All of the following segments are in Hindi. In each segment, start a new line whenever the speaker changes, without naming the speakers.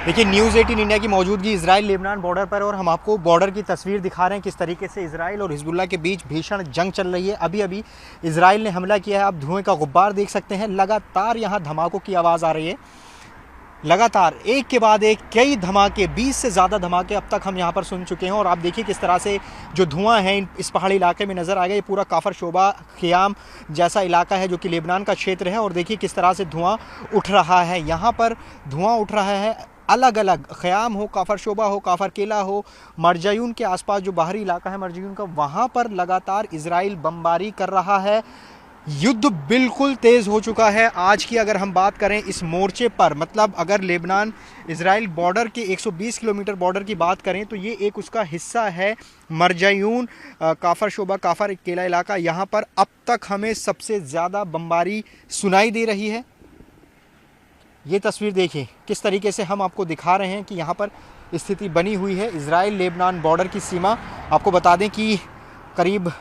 देखिए न्यूज़ 18 इंडिया की मौजूदगी इजराइल लेबनान बॉर्डर पर और हम आपको बॉर्डर की तस्वीर दिखा रहे हैं किस तरीके से इजराइल और हिजबुल्लाह के बीच भीषण जंग चल रही है। अभी अभी इजराइल ने हमला किया है। आप धुएं का गुब्बार देख सकते हैं। लगातार यहाँ धमाकों की आवाज़ आ रही है। लगातार एक के बाद एक कई धमाके, 20 से ज़्यादा धमाके अब तक हम यहाँ पर सुन चुके हैं। और आप देखिए किस तरह से जो धुआं है इस पहाड़ी इलाके में नज़र आ गया। ये पूरा काफर शोबा ख़ियाम जैसा इलाका है जो कि लेबनान का क्षेत्र है। और देखिए किस तरह से धुआं उठ रहा है। यहाँ पर धुआं उठ रहा है अलग अलग, ख़याम हो, काफर शोबा हो, काफर किला हो, मरजयून के आसपास जो बाहरी इलाका है मरजयून का, वहाँ पर लगातार इजराइल बमबारी कर रहा है। युद्ध बिल्कुल तेज़ हो चुका है। आज की अगर हम बात करें इस मोर्चे पर, मतलब अगर लेबनान इजराइल बॉर्डर के 120 किलोमीटर बॉर्डर की बात करें तो ये एक उसका हिस्सा है मरजयून, काफर शोबा, काफर किला इलाका। यहाँ पर अब तक हमें सबसे ज़्यादा बमबारी सुनाई दे रही है। ये तस्वीर देखिए किस तरीके से हम आपको दिखा रहे हैं कि यहाँ पर स्थिति बनी हुई है। इजराइल लेबनान बॉर्डर की सीमा, आपको बता दें कि करीब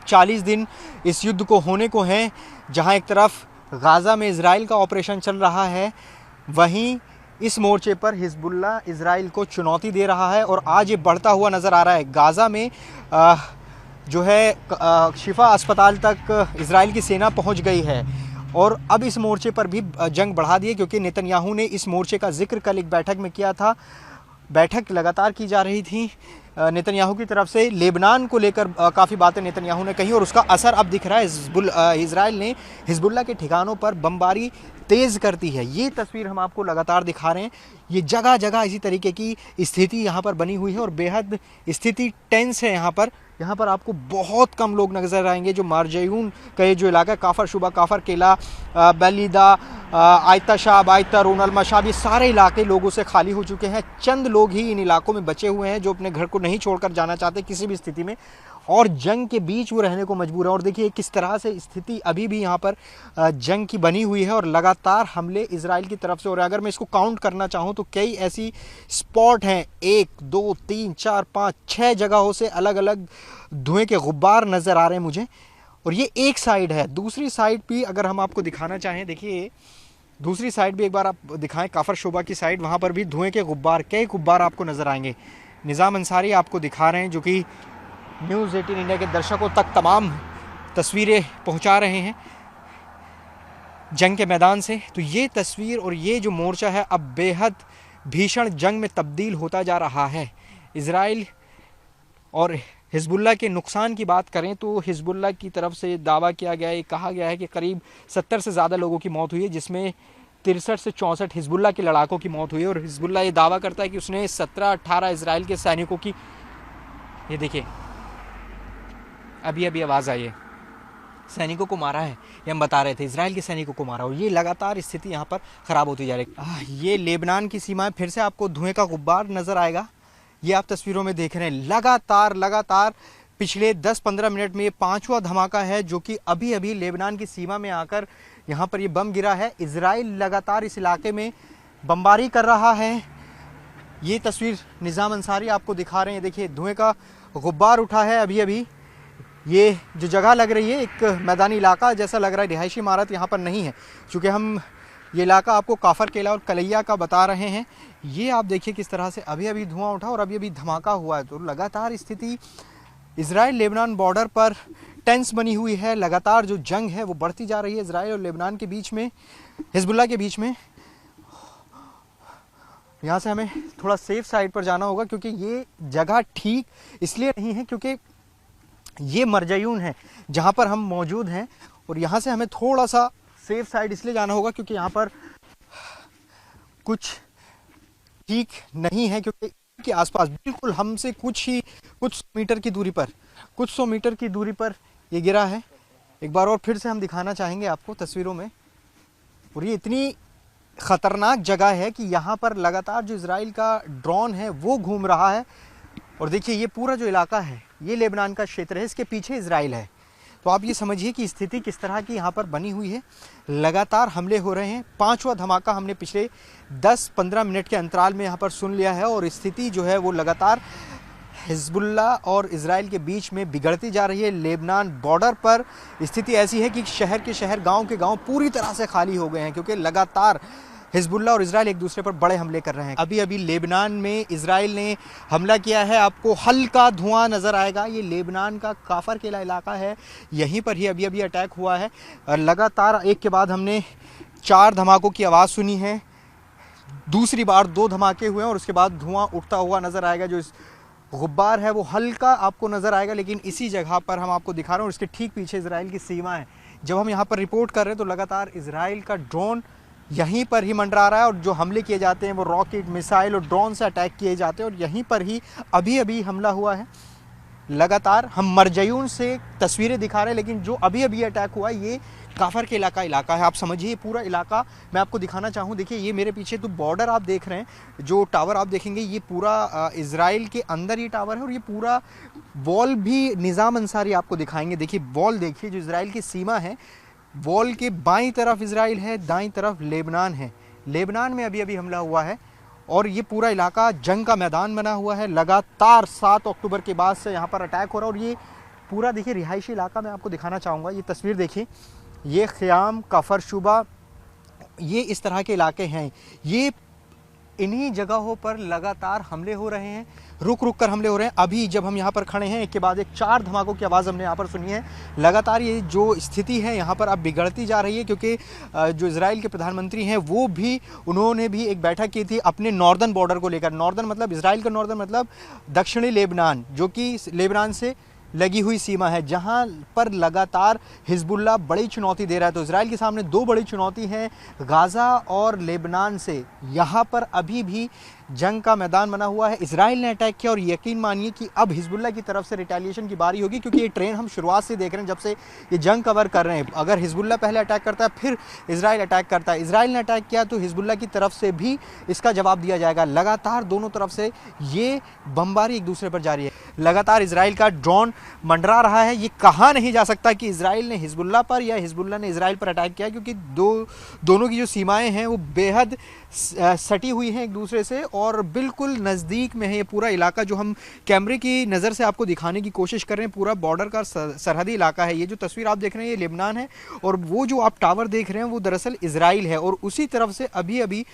40 दिन इस युद्ध को होने को हैं। जहाँ एक तरफ गाज़ा में इजराइल का ऑपरेशन चल रहा है, वहीं इस मोर्चे पर हिजबुल्लाह इजराइल को चुनौती दे रहा है और आज ये बढ़ता हुआ नज़र आ रहा है। गाज़ा में जो है शिफा अस्पताल तक इजराइल की सेना पहुँच गई है और अब इस मोर्चे पर भी जंग बढ़ा दी है, क्योंकि नेतन्याहू ने इस मोर्चे का जिक्र कल एक बैठक में किया था। बैठक लगातार की जा रही थी नेतन्याहू की तरफ से। लेबनान को लेकर काफ़ी बातें नेतन्याहू ने कही और उसका असर अब दिख रहा है। इजराइल ने हिजबुल्लाह के ठिकानों पर बमबारी तेज़ करती है। ये तस्वीर हम आपको लगातार दिखा रहे हैं। ये जगह जगह इसी तरीके की स्थिति यहाँ पर बनी हुई है और बेहद स्थिति टेंस है। यहाँ पर आपको बहुत कम लोग नजर आएंगे। जो मारजयून का जो इलाका, काफर शुबा, काफर किला, बेलीदा, आयता शाब, आयता रोनल मशाब, ये सारे इलाके लोगों से खाली हो चुके हैं। चंद लोग ही इन इलाकों में बचे हुए हैं जो अपने घर को नहीं छोड़कर जाना चाहते किसी भी स्थिति में, और जंग के बीच वो रहने को मजबूर है। और देखिए किस तरह से स्थिति अभी भी यहाँ पर जंग की बनी हुई है और लगातार हमले इजराइल की तरफ से हो रहे हैं। अगर मैं इसको काउंट करना चाहूँ तो कई ऐसी स्पॉट हैं, 1 2 3 4 5 6 जगहों से अलग अलग धुएं के गुब्बार नज़र आ रहे हैं मुझे। और ये एक साइड है। दूसरी साइड भी अगर हम आपको दिखाना चाहें, देखिए दूसरी साइड भी एक बार आप दिखाएं, काफर शोबा की साइड, वहाँ पर भी धुएं के गुब्बार, कई गुब्बार आपको नज़र आएंगे। निज़ाम अंसारी आपको दिखा रहे हैं जो कि न्यूज़ 18 इंडिया के दर्शकों तक तमाम तस्वीरें पहुंचा रहे हैं जंग के मैदान से। तो ये तस्वीर और ये जो मोर्चा है अब बेहद भीषण जंग में तब्दील होता जा रहा है। इजराइल और हिजबुल्लाह के नुकसान की बात करें तो हिजबुल्लाह की तरफ से दावा किया गया है, कहा गया है कि करीब 70 से ज़्यादा लोगों की मौत हुई है, जिसमें 63 से 64 हिजबुल्लाह के लड़ाकों की मौत हुई है। और हिजबुल्लाह ये दावा करता है कि उसने 17-18 इजराइल के सैनिकों की, ये देखिए अभी आवाज़ आई है, सैनिकों को मारा है। ये हम बता रहे थे, इजराइल के सैनिकों को मारा। और ये लगातार स्थिति यहाँ पर ख़राब होती जा रही है। ये लेबनान की सीमा है। फिर से आपको धुएं का गुब्बार नज़र आएगा। ये आप तस्वीरों में देख रहे हैं। लगातार पिछले 10-15 मिनट में ये 5वां धमाका है जो कि अभी लेबनान की सीमा में आकर यहाँ पर ये बम गिरा है। इजराइल लगातार इस इलाके में बमबारी कर रहा है। ये तस्वीर निज़ाम अंसारी आपको दिखा रहे हैं। देखिए धुएं का गुब्बार उठा है अभी। ये जो जगह लग रही है एक मैदानी इलाका जैसा लग रहा है, रिहायशी इमारत यहाँ पर नहीं है। चूँकि हम ये इलाका आपको काफर किला और कलैया का बता रहे हैं। ये आप देखिए किस तरह से अभी धुआं उठा और अभी धमाका हुआ है। तो लगातार स्थिति इजराइल लेबनान बॉर्डर पर टेंस बनी हुई है। लगातार जो जंग है वो बढ़ती जा रही है इजराइल और लेबनान के बीच में, हिजबुल्लाह के बीच में। यहाँ से हमें थोड़ा सेफ साइड पर जाना होगा क्योंकि ये जगह ठीक इसलिए नहीं है क्योंकि ये मरजयून है जहाँ पर हम मौजूद हैं, और यहाँ से हमें थोड़ा सा सेफ साइड इसलिए जाना होगा क्योंकि यहाँ पर कुछ ठीक नहीं है, क्योंकि के आसपास बिल्कुल हमसे कुछ 100 मीटर की दूरी पर ये गिरा है। एक बार और फिर से हम दिखाना चाहेंगे आपको तस्वीरों में। और ये इतनी ख़तरनाक जगह है कि यहाँ पर लगातार जो इजराइल का ड्रोन है वो घूम रहा है। और देखिए ये पूरा जो इलाका है ये लेबनान का क्षेत्र है, इसके पीछे इजराइल है। तो आप ये समझिए कि स्थिति किस तरह की यहाँ पर बनी हुई है। लगातार हमले हो रहे हैं। 5वां धमाका हमने पिछले 10-15 मिनट के अंतराल में यहाँ पर सुन लिया है और स्थिति जो है वो लगातार हिजबुल्लाह और इजराइल के बीच में बिगड़ती जा रही है। लेबनान बॉर्डर पर स्थिति ऐसी है कि शहर के शहर, गांव के गांव पूरी तरह से खाली हो गए हैं, क्योंकि लगातार हिजबुल्लाह और इजराइल एक दूसरे पर बड़े हमले कर रहे हैं। अभी अभी लेबनान में इजराइल ने हमला किया है, आपको हल्का धुआं नज़र आएगा। ये लेबनान का काफर केला इलाका है, यहीं पर ही अभी अभी अटैक हुआ है। लगातार एक के बाद हमने 4 धमाकों की आवाज़ सुनी है, दूसरी बार 2 धमाके हुए हैं और उसके बाद धुआं उठता हुआ नज़र आएगा। जो इस गुब्बार है वो हल्का आपको नज़र आएगा, लेकिन इसी जगह पर हम आपको दिखा रहे हैं और इसके ठीक पीछे इजराइल की सीमा है। जब हम यहाँ पर रिपोर्ट कर रहे हैं तो लगातार इजराइल का ड्रोन यहीं पर ही मंडरा रहा है और जो हमले किए जाते हैं वो रॉकेट, मिसाइल और ड्रोन से अटैक किए जाते हैं और यहीं पर ही अभी अभी हमला हुआ है। लगातार हम मरजयून से तस्वीरें दिखा रहे हैं, लेकिन जो अभी अभी अटैक हुआ ये काफर के इलाका है। आप समझिए पूरा इलाका मैं आपको दिखाना चाहूँ। देखिए ये मेरे पीछे तो बॉर्डर आप देख रहे हैं, जो टावर आप देखेंगे ये पूरा इजराइल के अंदर ये टावर है और ये पूरा वॉल भी निज़ाम अंसारी आपको दिखाएंगे। देखिए वॉल देखिए, जो इजराइल की सीमा है, वॉल के बाईं तरफ इजराइल है, दाईं तरफ लेबनान है। लेबनान में अभी अभी हमला हुआ है और ये पूरा इलाका जंग का मैदान बना हुआ है। लगातार 7 अक्टूबर के बाद से यहाँ पर अटैक हो रहा है और ये पूरा देखिए रिहायशी इलाका मैं आपको दिखाना चाहूँगा। ये तस्वीर देखिए, ये ख़याम, कफर शुबा, ये इस तरह के इलाके हैं। ये इन्हीं जगहों पर लगातार हमले हो रहे हैं, रुक रुक कर हमले हो रहे हैं। अभी जब हम यहाँ पर खड़े हैं एक के बाद एक 4 धमाकों की आवाज़ हमने यहाँ पर सुनी है। लगातार ये जो स्थिति है यहाँ पर अब बिगड़ती जा रही है, क्योंकि जो इजराइल के प्रधानमंत्री हैं वो भी, उन्होंने भी एक बैठक की थी अपने नॉर्दर्न बॉर्डर को लेकर। नॉर्दर्न मतलब इजराइल का नॉर्दर्न मतलब दक्षिणी लेबनान, जो कि लेबनान से लगी हुई सीमा है, जहां पर लगातार हिजबुल्लाह बड़ी चुनौती दे रहा है। तो इजराइल के सामने 2 बड़ी चुनौती हैं, गाज़ा और लेबनान से। यहाँ पर अभी भी जंग का मैदान बना हुआ है। इजराइल ने अटैक किया और यकीन मानिए कि अब हिजबुल्लाह की तरफ से रिटेलिएशन की बारी होगी, क्योंकि ये ट्रेन हम शुरुआत से देख रहे हैं, जब से ये जंग कवर कर रहे हैं। अगर हिजबुल्लाह पहले अटैक करता है फिर इजराइल अटैक करता है, इजराइल ने अटैक किया तो हिजबुल्लाह की तरफ से भी इसका जवाब दिया जाएगा। लगातार दोनों तरफ से ये बमबारी एक दूसरे पर जारी है। लगातार इजराइल का ड्रोन मंडरा रहा है। ये कहा नहीं जा सकता कि इजराइल ने हिजबुल्लाह पर या हिजबुल्लाह ने इजराइल पर अटैक किया, क्योंकि दोनों की जो सीमाएं हैं वो बेहद सटी हुई हैं एक दूसरे से और बिल्कुल नज़दीक में है। ये पूरा इलाका जो हम कैमरे की नज़र से आपको दिखाने की कोशिश कर रहे हैं, पूरा बॉर्डर का सरहदी इलाका है। ये जो तस्वीर आप देख रहे हैं ये लेबनान है और वो जो आप टावर देख रहे हैं वो दरअसल इजराइल है। और उसी तरफ से अभी अभी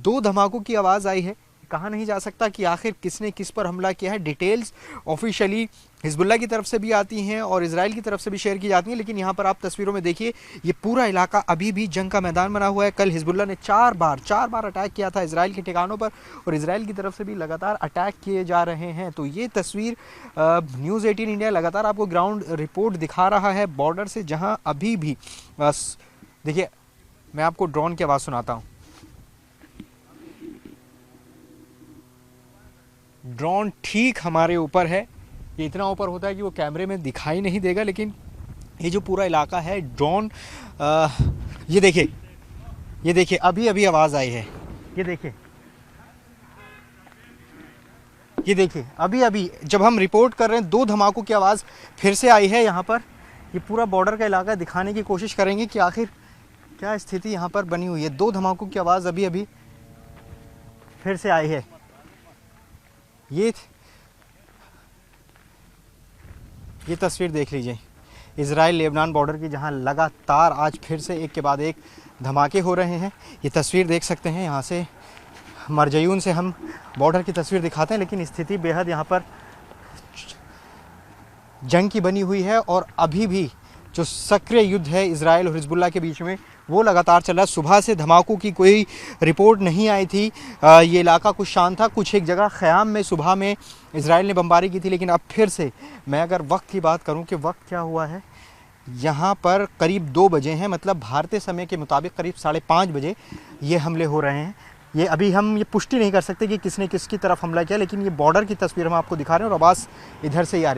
2 धमाकों की आवाज़ आई है। कहा नहीं जा सकता कि आखिर किसने किस पर हमला किया है। डिटेल्स ऑफिशियली हिजबुल्लाह की तरफ से भी आती हैं और इजराइल की तरफ से भी शेयर की जाती हैं, लेकिन यहाँ पर आप तस्वीरों में देखिए ये पूरा इलाका अभी भी जंग का मैदान बना हुआ है। कल हिजबुल्लाह ने 4 बार अटैक किया था इजराइल के ठिकानों पर और इजराइल की तरफ से भी लगातार अटैक किए जा रहे हैं। तो ये तस्वीर न्यूज़ 18 इंडिया लगातार आपको ग्राउंड रिपोर्ट दिखा रहा है बॉर्डर से, जहाँ अभी भी देखिए मैं आपको ड्रोन की आवाज़ सुनाता हूँ। ड्रोन ठीक हमारे ऊपर है, ये इतना ऊपर होता है कि वो कैमरे में दिखाई नहीं देगा, लेकिन ये जो पूरा इलाका है ड्रोन ये देखिए अभी अभी आवाज़ आई है। ये देखिए अभी अभी जब हम रिपोर्ट कर रहे हैं 2 धमाकों की आवाज़ फिर से आई है यहाँ पर। ये पूरा बॉर्डर का इलाका दिखाने की कोशिश करेंगे कि आखिर क्या स्थिति यहाँ पर बनी हुई है। 2 धमाकों की आवाज़ अभी अभी फिर से आई है। ये तस्वीर देख लीजिए इजराइल लेबनान बॉर्डर की, जहां लगातार आज फिर से एक के बाद एक धमाके हो रहे हैं। ये तस्वीर देख सकते हैं, यहाँ से मरजयून से हम बॉर्डर की तस्वीर दिखाते हैं, लेकिन स्थिति बेहद यहाँ पर जंग की बनी हुई है और अभी भी जो सक्रिय युद्ध है इजराइल और हिजबुल्लाह के बीच में वो लगातार चल रहा है। सुबह से धमाकों की कोई रिपोर्ट नहीं आई थी। ये इलाका कुछ शांत था। कुछ एक जगह ख़याम में सुबह में इजराइल ने बमबारी की थी, लेकिन अब फिर से मैं अगर वक्त की बात करूं कि वक्त क्या हुआ है, यहाँ पर करीब 2 बजे हैं, मतलब भारतीय समय के मुताबिक करीब 5:30 बजे ये हमले हो रहे हैं। ये अभी हम ये पुष्टि नहीं कर सकते कि किसने किसकी तरफ हमला किया, लेकिन ये बॉर्डर की तस्वीर हम आपको दिखा रहे हैं और आवाज़ इधर से ही आ रही